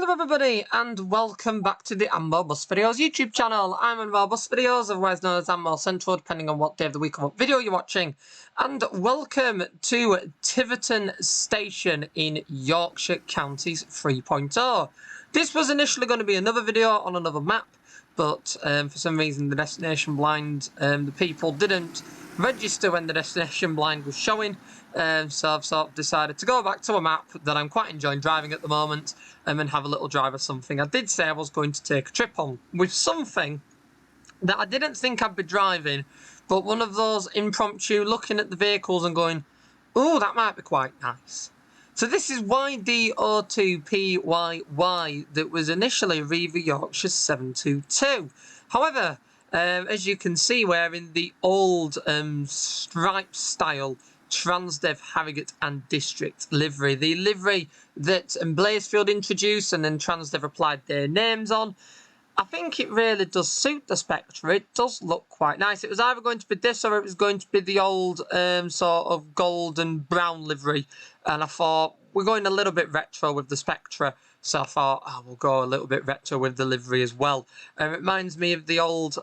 Hello everybody and welcome back to the Ammo Bus Videos YouTube channel. I'm Ammo Bus Videos, otherwise known as Ammo Central, depending on what day of the week or what video you're watching. And welcome to Tiverton Station in Yorkshire Counties 3.0. This was initially going to be another video on another map, but for some reason the destination blind, the people didn't register when the destination blind was showing. So I've sort of decided to go back to a map that I'm quite enjoying driving at the moment and have a little drive of something. I did say I was going to take a trip on with something that I didn't think I'd be driving, but one of those impromptu looking at the vehicles and going, oh, that might be quite nice. So this is YD02PYY that was initially Riva Yorkshire 722. However, as you can see, we're in the old stripe style Transdev Harrogate and District livery. The livery that Blazefield introduced and then Transdev applied their names on. I think it really does suit the Spectra. It does look quite nice. It was either going to be this or it was going to be the old sort of gold and brown livery. And I thought, we're going a little bit retro with the Spectra. So I thought, we'll go a little bit retro with the livery as well. It reminds me of the old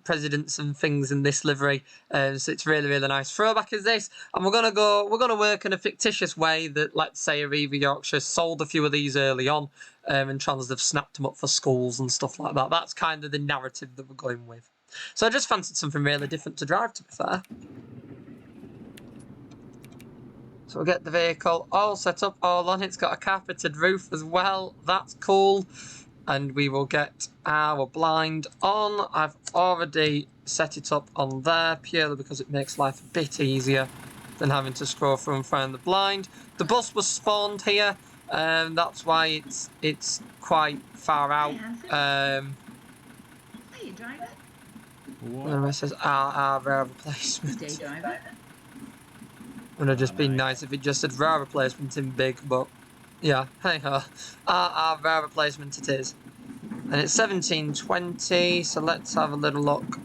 presidents and things in this livery. So it's really, really nice. Throwback is this. And we're going to work in a fictitious way that, let's say, Riva Yorkshire sold a few of these early on. And Transdev snapped them up for schools and stuff like that. That's kind of the narrative that we're going with. So I just fancied something really different to drive, to be fair. So we'll get the vehicle all set up, all on. It's got a carpeted roof as well. That's cool. And we will get our blind on. I've already set it up on there purely because it makes life a bit easier than having to scroll through and find the blind. The bus was spawned here. That's why it's quite far out. Hey, you drive it? And it says RR rare replacement. Day driver? Would have just been nice if it just said rare replacement in big, but yeah, hey ho. RR rare replacement it is. And it's 17:20, so let's have a little look.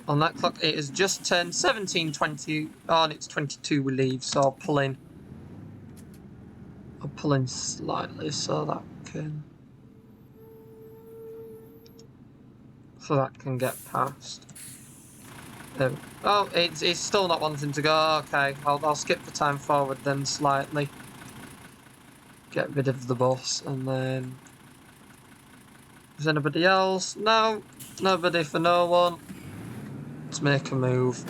On that clock, it has just turned 17:20. Oh, and it's 22 we leave, so I'll pull in slightly so that can get past. Oh, it's still not wanting to go. Okay, I'll skip the time forward then slightly. Get rid of the bus and then. Is anybody else? No, nobody for no one. Let's make a move.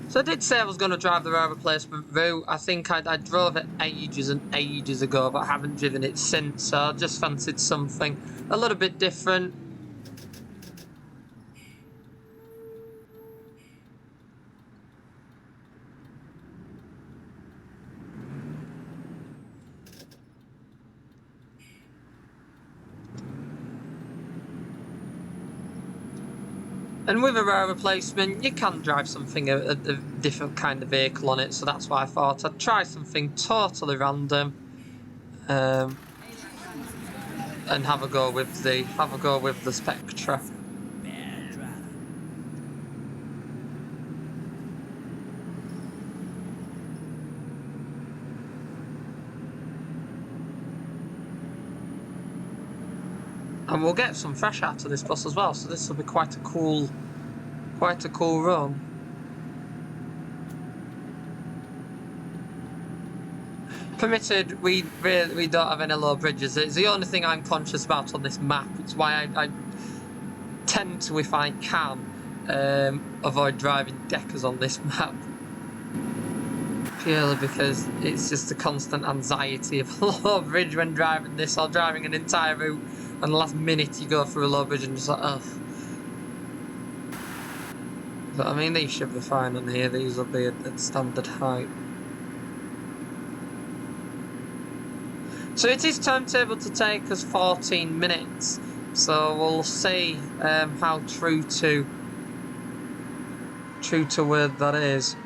So I did say I was going to drive the rare replacement route. I think I drove it ages and ages ago, but I haven't driven it since. So I just fancied something a little bit different. And with a rare replacement, you can drive something, a different kind of vehicle on it, so that's why I thought I'd try something totally random, and have a go with the Spectra. And we'll get some Thrash out of this bus as well, so this will be quite a cool run. Permitted, we don't have any low bridges. It's the only thing I'm conscious about on this map. It's why I tend to, if I can, avoid driving deckers on this map. Purely because it's just a constant anxiety of a low bridge when driving this, or driving an entire route, and the last minute you go through a low bridge and just like, ugh. But I mean, these should be fine on here. These will be at standard height. So it is timetable to take us 14 minutes. So we'll see how true to word that is.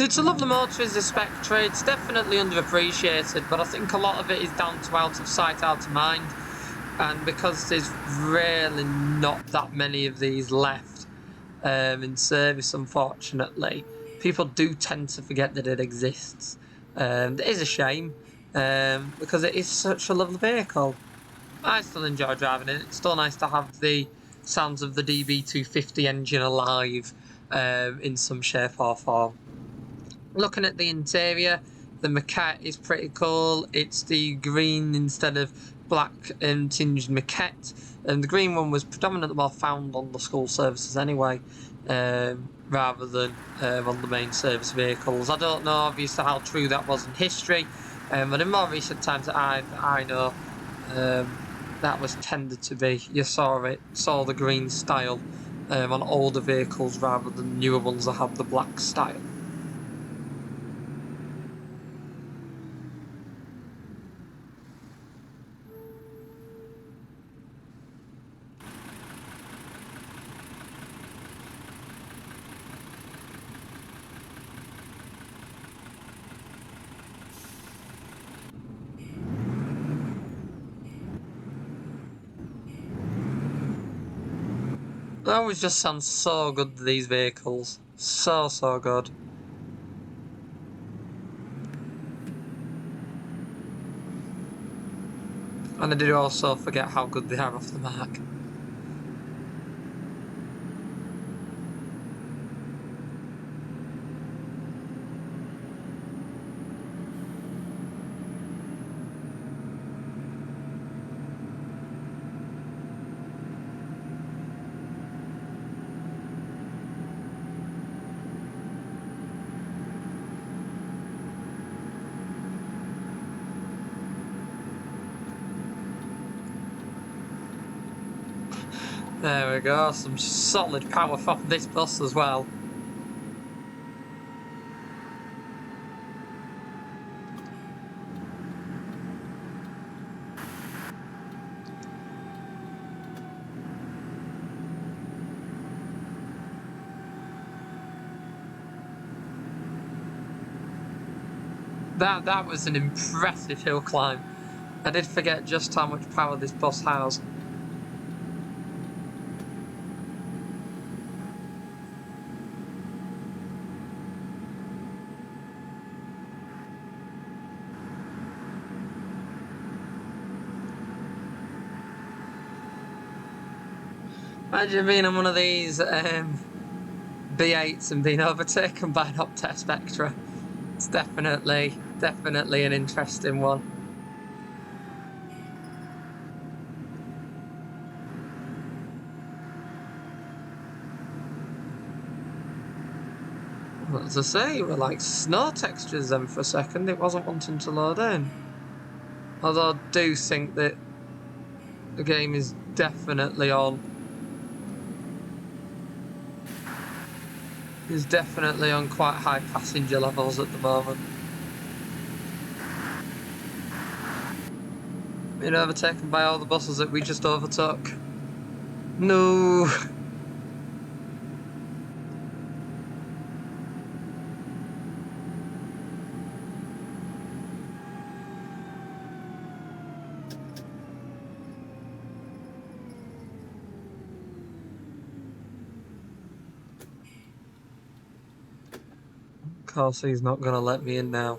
It's a lovely motor, is the Spectra. It's definitely underappreciated, but I think a lot of it is down to out of sight, out of mind. And because there's really not that many of these left in service, unfortunately, people do tend to forget that it exists. It is a shame because it is such a lovely vehicle. I still enjoy driving it. It's still nice to have the sounds of the DB250 engine alive in some shape or form. Looking at the interior, the maquette is pretty cool. It's the green instead of black tinged maquette. And the green one was predominantly more found on the school services anyway, rather than on the main service vehicles. I don't know obviously how true that was in history, but in more recent times that I know, that was tended to be. You saw the green style on older vehicles rather than newer ones that have the black style. That always just sounds so good, these vehicles. So good. And I did also forget how good they are off the mark. There we go, some solid power from this bus as well. That was an impressive hill climb. I did forget just how much power this bus has. Imagine being on one of these B8s and being overtaken by an Optare Spectra. It's definitely an interesting one. Well, as I say, we're like snow textures then for a second. It wasn't wanting to load in. Although I do think that the game is definitely on. Is definitely on quite high passenger levels at the moment. Being overtaken by all the buses that we just overtook. No. Of course, he's not going to let me in now.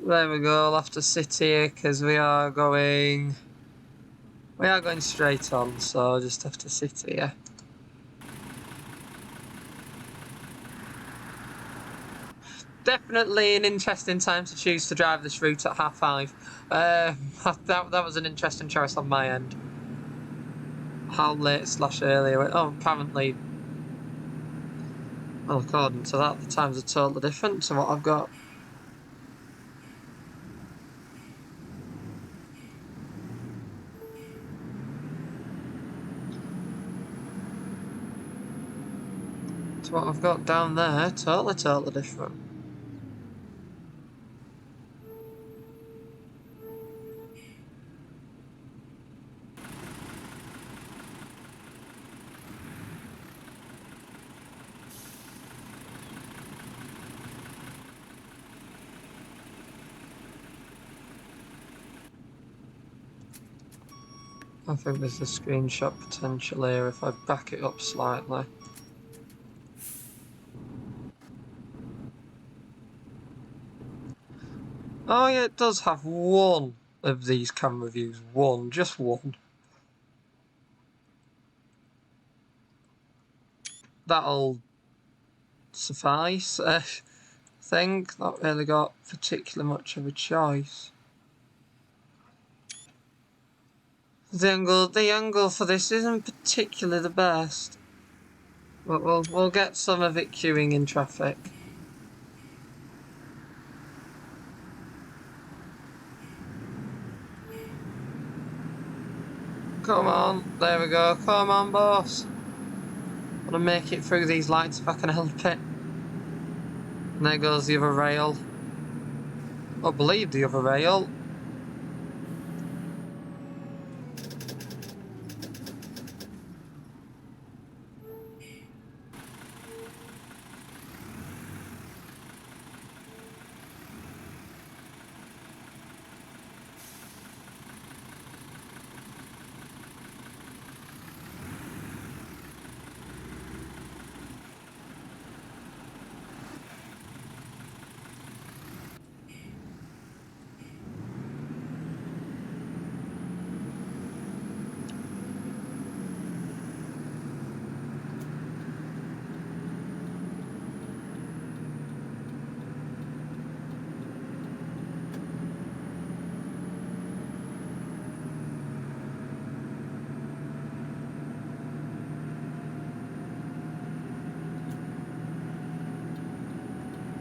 There we go. I'll have to sit here because we are going straight on, so I'll just have to sit here. Definitely an interesting time to choose to drive this route at 5:30. That was an interesting choice on my end. How late / earlier? Oh, apparently. Well, according to that, the times are totally different to what I've got. To what I've got down there, totally different. I think there's a screenshot potential here if I back it up slightly. Oh yeah, it does have one of these camera views. One, just one. That'll suffice, I think. Not really got particularly much of a choice. The angle for this isn't particularly the best. But we'll get some of it queuing in traffic. Come on, there we go. Come on, boss. I'm gonna make it through these lights if I can help it. And there goes the other rail. I believe the other rail.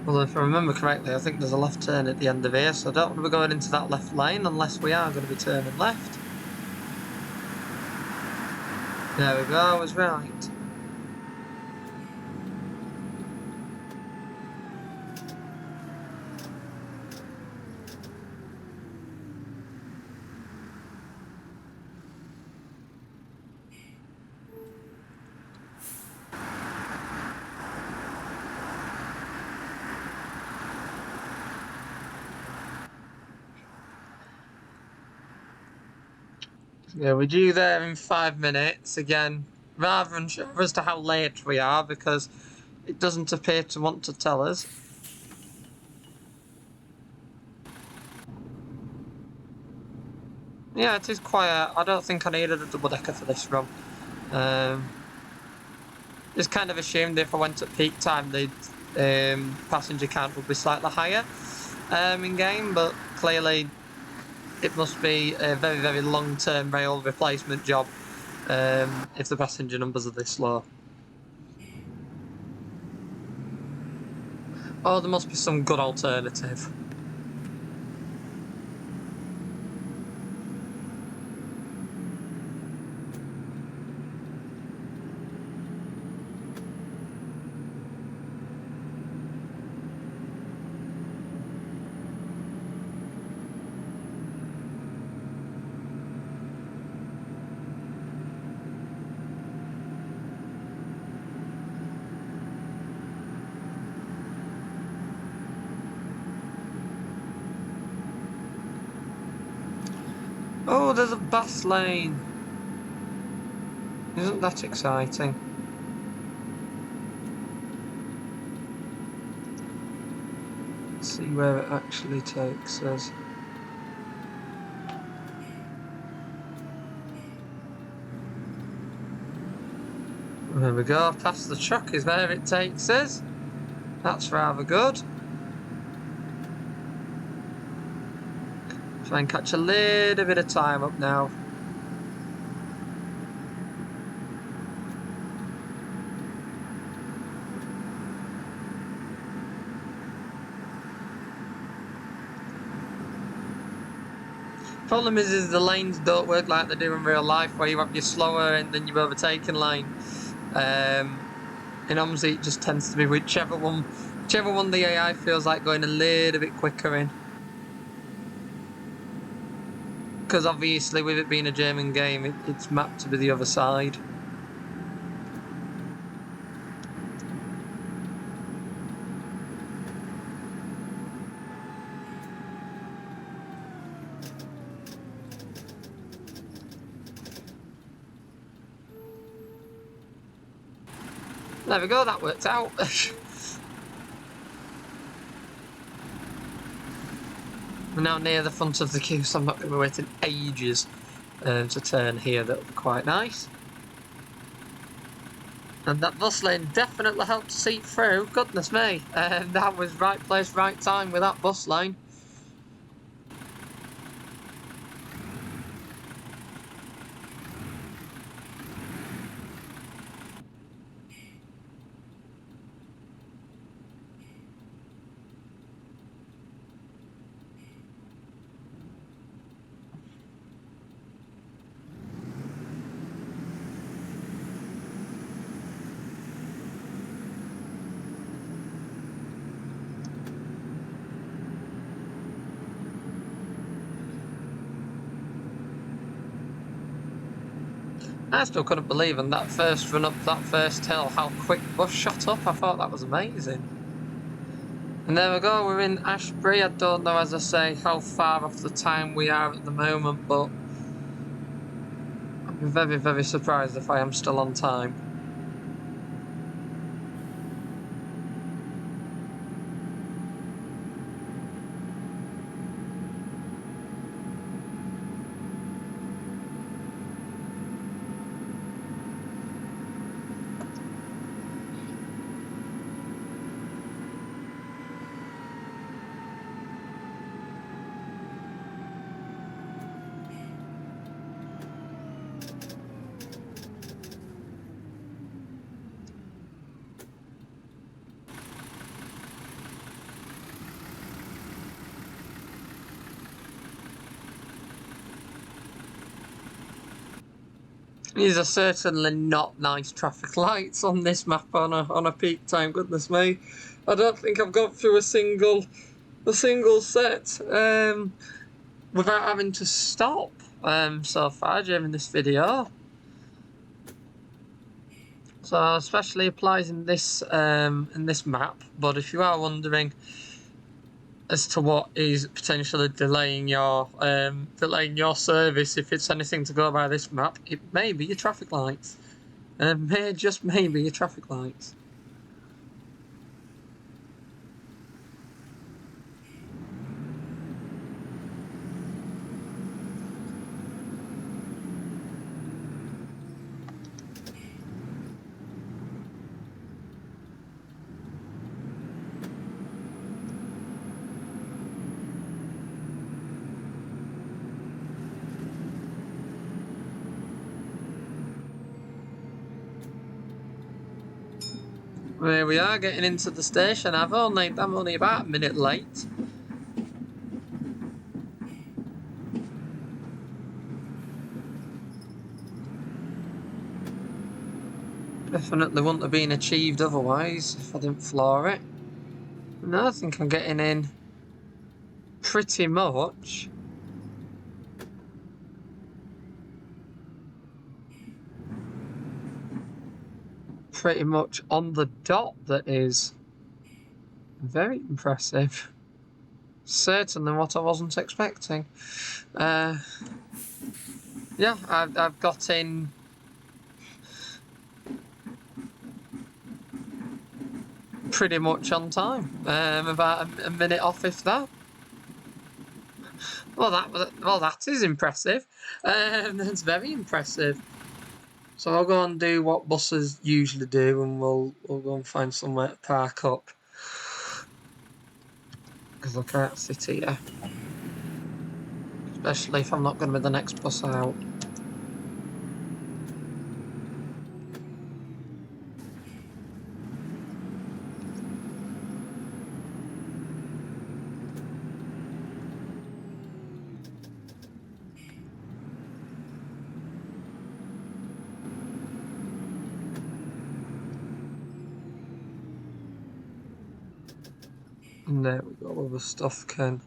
Well, if I remember correctly, I think there's a left turn at the end of here, so I don't want to be going into that left lane unless we are going to be turning left. There we go, I was right. Yeah, we're due there in 5 minutes, again, rather unsure as to how late we are because it doesn't appear to want to tell us. Yeah, it is quiet. I don't think I needed a double-decker for this run. It's kind of assumed if I went at peak time, the passenger count would be slightly higher in-game, but clearly it must be a very, very long-term rail replacement job if the passenger numbers are this low. Oh, there must be some good alternative. Oh, there's a bus lane. Isn't that exciting? Let's see where it actually takes us. There we go, past the truck is where it takes us. That's rather good. Try and catch a little bit of time up now. Problem is the lanes don't work like they do in real life, where you have your slower and then your overtaking lane. In OMSI, it just tends to be whichever one the AI feels like going a little bit quicker in. Because obviously, with it being a German game, it's mapped to be the other side. There we go, that worked out. We're now near the front of the queue, so I'm not going to be waiting ages to turn here. That'll be quite nice. And that bus lane definitely helped to seep through. Goodness me. That was right place, right time with that bus lane. I still couldn't believe in that first run up that first hill how quick the bus shot up. I thought that was amazing. And there we go, we're in Ashbury. I don't know, as I say, how far off the time we are at the moment, but I'm very, very surprised if I am still on time. These are certainly not nice traffic lights on this map on a peak time. Goodness me, I don't think I've got through a single set without having to stop so far during this video. So especially applies in this map. But if you are wondering as to what is potentially delaying your service, if it's anything to go by this map, it may be your traffic lights. Just maybe your traffic lights. There we are, getting into the station. I'm only about a minute late. Definitely wouldn't have been achieved otherwise if I didn't floor it. No, I think I'm getting in pretty much. Pretty much on the dot, that is. Very impressive. Certainly what I wasn't expecting. Yeah, I've got in pretty much on time. About a minute off, if that. Well, that is impressive. That's very impressive. So I'll go and do what buses usually do, and we'll go and find somewhere to park up. Because I can't sit here. Especially if I'm not going to be the next bus out. And there we go, all the stuff can.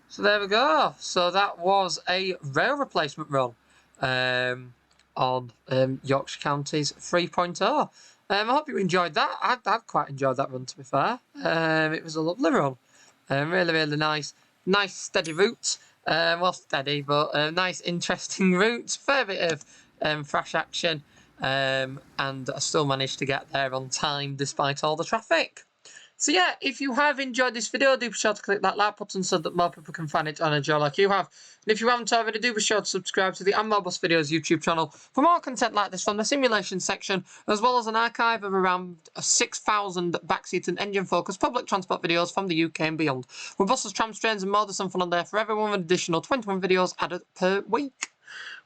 So there we go. So that was a rail replacement run. on Yorkshire Counties 3.0. I hope you enjoyed that. I quite enjoyed that run, to be fair. It was a lovely run. Really, really nice. Nice, steady route. Well, steady, but nice, interesting route. Fair bit of Thrash action. And I still managed to get there on time despite all the traffic. So yeah, if you have enjoyed this video, do be sure to click that like button so that more people can find it and enjoy like you have. And if you haven't already, do be sure to subscribe to the Amobus Videos YouTube channel for more content like this from the simulation section, as well as an archive of around 6,000 backseat and engine-focused public transport videos from the UK and beyond. With buses, trams, trains and more, there's something on there for everyone with an additional 21 videos added per week.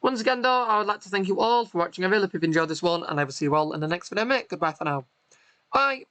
Once again though, I would like to thank you all for watching. I really hope you've enjoyed this one, and I will see you all in the next video, mate. Goodbye for now. Bye!